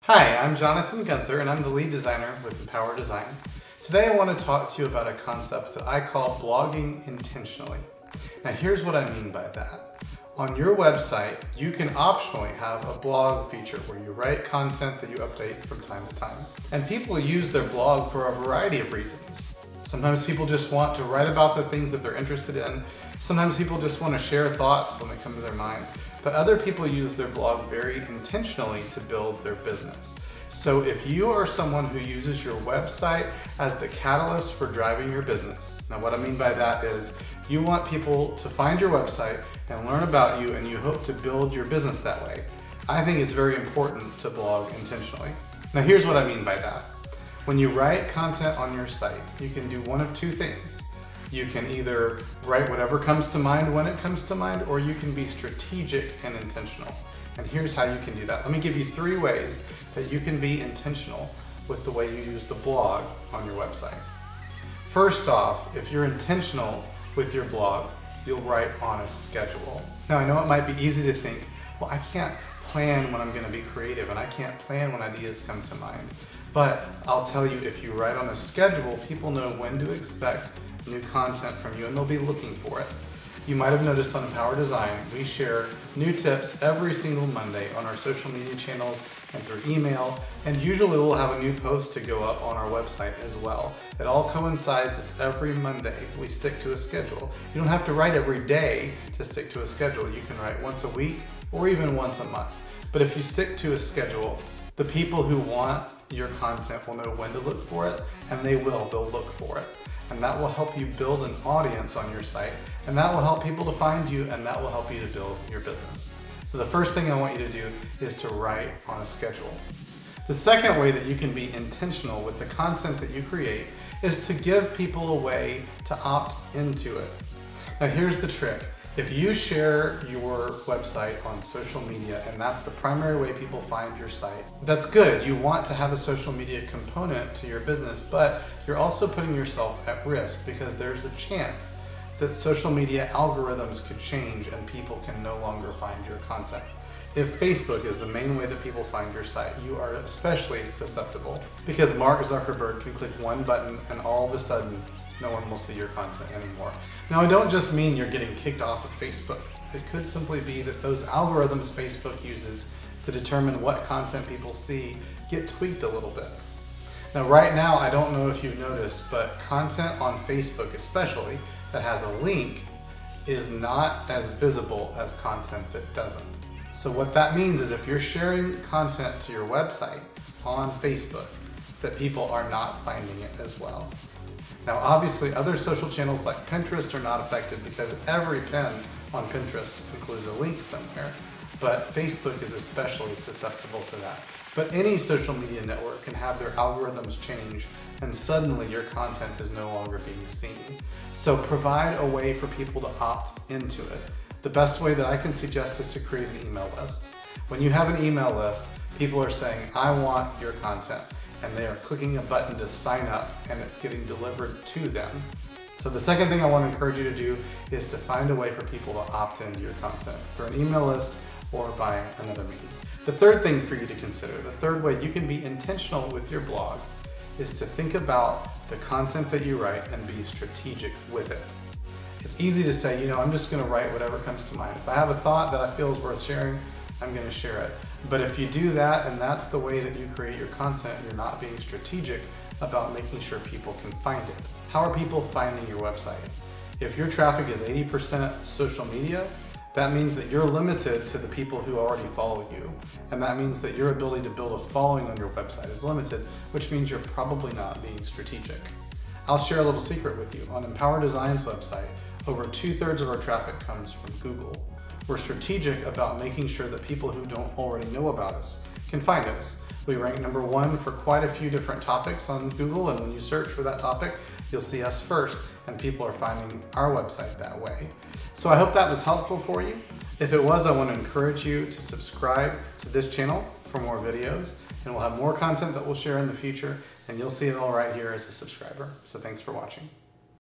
Hi, I'm Jonathan Gunther and I'm the lead designer with Empower Design. Today I want to talk to you about a concept that I call blogging intentionally. Now here's what I mean by that. On your website, you can optionally have a blog feature where you write content that you update from time to time. And people use their blog for a variety of reasons. Sometimes people just want to write about the things that they're interested in. Sometimes people just want to share thoughts when they come to their mind. But other people use their blog very intentionally to build their business. So if you are someone who uses your website as the catalyst for driving your business, now what I mean by that is you want people to find your website and learn about you and you hope to build your business that way, I think it's very important to blog intentionally. Now here's what I mean by that. When you write content on your site, you can do one of two things. You can either write whatever comes to mind when it comes to mind, or you can be strategic and intentional. And here's how you can do that. Let me give you 3 ways that you can be intentional with the way you use the blog on your website. First off, if you're intentional with your blog, you'll write on a schedule. Now I know it might be easy to think, well, I can't plan when I'm going to be creative and I can't plan when ideas come to mind. But I'll tell you, if you write on a schedule, people know when to expect new content from you and they'll be looking for it. You might have noticed on Empower Design, we share new tips every single Monday on our social media channels and through email, and usually we'll have a new post to go up on our website as well. It all coincides, it's every Monday. We stick to a schedule. You don't have to write every day to stick to a schedule. You can write once a week or even once a month. But if you stick to a schedule, the people who want your content will know when to look for it, and they'll look for it. And that will help you build an audience on your site, and that will help people to find you, and that will help you to build your business. So the first thing I want you to do is to write on a schedule. The second way that you can be intentional with the content that you create is to give people a way to opt into it. Now here's the trick. If you share your website on social media and that's the primary way people find your site, that's good. You want to have a social media component to your business, but you're also putting yourself at risk because there's a chance that social media algorithms could change and people can no longer find your content. If Facebook is the main way that people find your site, you are especially susceptible because Mark Zuckerberg can click one button and all of a sudden no one will see your content anymore. Now I don't just mean you're getting kicked off of Facebook. It could simply be that those algorithms Facebook uses to determine what content people see get tweaked a little bit. Now right now, I don't know if you've noticed, but content on Facebook especially that has a link is not as visible as content that doesn't. So what that means is if you're sharing content to your website on Facebook, that people are not finding it as well. Now obviously other social channels like Pinterest are not affected because every pin on Pinterest includes a link somewhere, but Facebook is especially susceptible to that. But any social media network can have their algorithms change and suddenly your content is no longer being seen. So provide a way for people to opt into it. The best way that I can suggest is to create an email list. When you have an email list, people are saying, I want your content. And they are clicking a button to sign up and it's getting delivered to them. So the second thing I want to encourage you to do is to find a way for people to opt into your content through an email list or by another means. The third thing for you to consider, the third way you can be intentional with your blog is to think about the content that you write and be strategic with it. It's easy to say, I'm just going to write whatever comes to mind. If I have a thought that I feel is worth sharing, I'm going to share it. But if you do that and that's the way that you create your content, you're not being strategic about making sure people can find it. How are people finding your website? If your traffic is 80% social media, that means that you're limited to the people who already follow you. And that means that your ability to build a following on your website is limited, which means you're probably not being strategic. I'll share a little secret with you. On Empower Design's website, over 2/3 of our traffic comes from Google. We're strategic about making sure that people who don't already know about us can find us. We rank #1 for quite a few different topics on Google, and when you search for that topic, you'll see us first, and people are finding our website that way. So I hope that was helpful for you. If it was, I want to encourage you to subscribe to this channel for more videos, and we'll have more content that we'll share in the future, and you'll see it all right here as a subscriber. So thanks for watching.